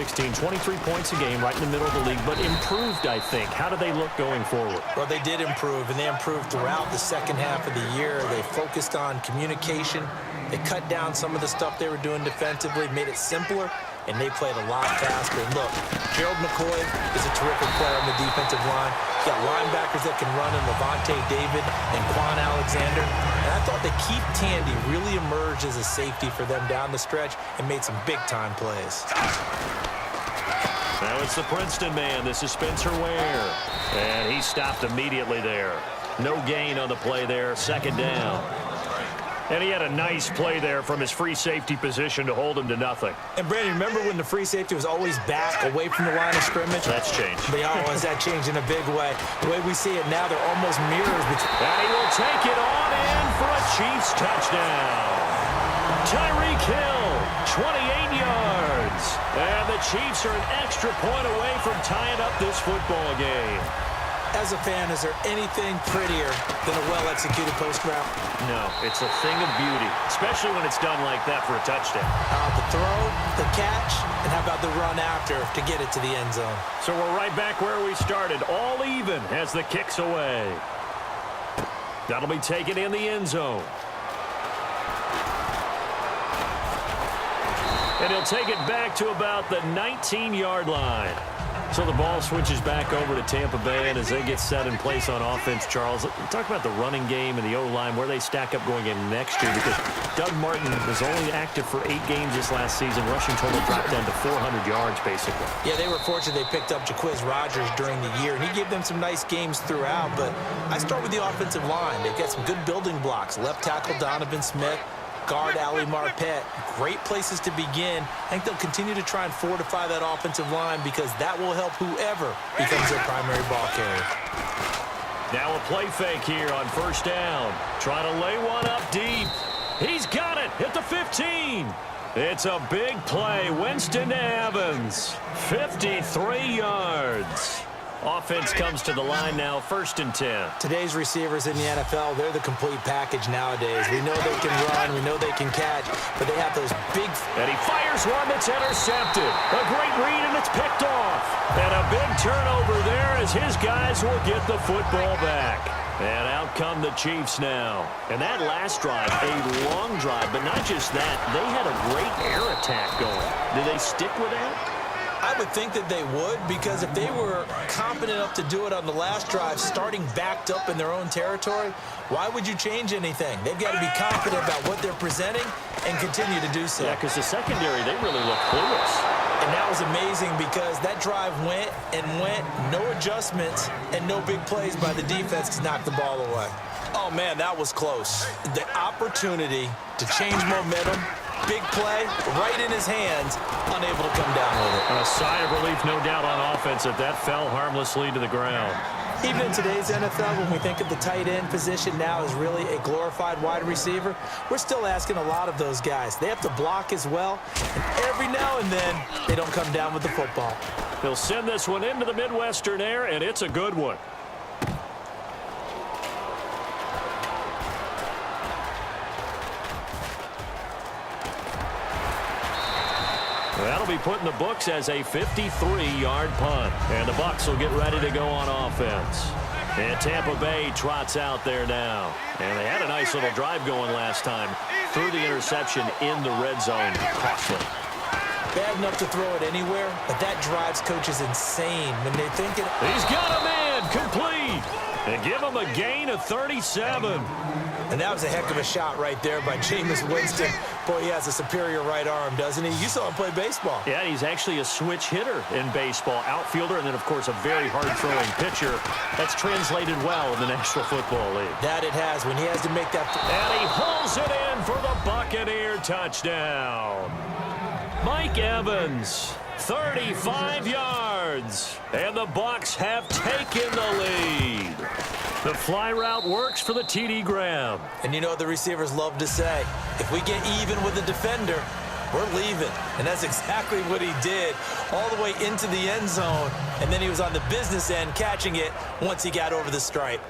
2016. 23 points a game, right in the middle of the league, but improved, I think. How do they look going forward? Well, they did improve, and they improved throughout the second half of the year. They focused on communication. They cut down some of the stuff they were doing defensively, made it simpler, and they played a lot faster. And look, Gerald McCoy is a terrific player on the defensive line. He's got linebackers that can run in Levante David and Quan Alexander. And I thought that Keith Tandy really emerged as a safety for them down the stretch and made some big-time plays. Now it's the Princeton man. This is Spencer Ware. And he stopped immediately there. No gain on the play there. Second down. And he had a nice play there from his free safety position to hold him to nothing. And, Brandon, remember when the free safety was always back away from the line of scrimmage? That's changed. But has that changed in a big way? The way we see it now, they're almost mirrors. And he will take it on in for a Chiefs touchdown. Tyreek Hill, 28 yards. And the Chiefs are an extra point away from tying up this football game. As a fan, is there anything prettier than a well-executed post route? No, it's a thing of beauty, especially when it's done like that for a touchdown. The throw, the catch, and how about the run after to get it to the end zone? So we're right back where we started, all even as the kick's away. That'll be taken in the end zone. And he'll take it back to about the 19-yard line. So the ball switches back over to Tampa Bay, and as they get set in place on offense, Charles, talk about the running game and the O-line, where they stack up going in next year, because Doug Martin was only active for 8 games this last season. Rushing total dropped down to 400 yards, basically. Yeah, they were fortunate they picked up Jaquiz Rodgers during the year, and he gave them some nice games throughout, but I start with the offensive line. They've got some good building blocks. Left tackle Donovan Smith, guard Ali Marpet, great places to begin. I think they'll continue to try and fortify that offensive line because that will help whoever becomes their primary ball carrier. Now a play fake here on first down. Trying to lay one up deep. He's got it at the 15. It's a big play. Winston Evans, 53 yards. Offense comes to the line now, 1st and 10. Today's receivers in the NFL, they're the complete package nowadays. We know they can run, we know they can catch, but they have those big... And he fires one that's intercepted. A great read, and it's picked off. And a big turnover there as his guys will get the football back. And out come the Chiefs now. And that last drive, a long drive, but not just that. They had a great air attack going. Did they stick with that? I would think that they would, because if they were confident enough to do it on the last drive, starting backed up in their own territory, why would you change anything? They've got to be confident about what they're presenting and continue to do so. Yeah, because the secondary, they really look clueless. And that was amazing because that drive went and went, no adjustments, and no big plays by the defense to knock the ball away. Oh, man, that was close. The opportunity to change momentum, big play, right in his hands, unable to come down with it. A sigh of relief, no doubt, on offense that fell harmlessly to the ground. Even in today's NFL, when we think of the tight end position now as really a glorified wide receiver, we're still asking a lot of those guys. They have to block as well, and every now and then, they don't come down with the football. He'll send this one into the Midwestern air, and it's a good one. That'll be put in the books as a 53-yard punt. And the Bucs will get ready to go on offense. And Tampa Bay trots out there now. And they had a nice little drive going last time. Threw the interception in the red zone. Costly. Bad enough to throw it anywhere, but that drives coaches insane when they think it. He's got a man complete. And give him a gain of 37. And that was a heck of a shot right there by Jameis Winston. Boy, he has a superior right arm, doesn't he? You saw him play baseball. Yeah, he's actually a switch hitter in baseball. Outfielder, and then, of course, a very hard-throwing pitcher. That's translated well in the National Football League. That it has when he has to make that. And he hauls it in for the Buccaneer touchdown. Mike Evans, 35 yards. And the Bucs have taken the lead. The fly route works for the TD Graham. And you know what the receivers love to say? If we get even with the defender, we're leaving. And that's exactly what he did, all the way into the end zone. And then he was on the business end catching it once he got over the stripe.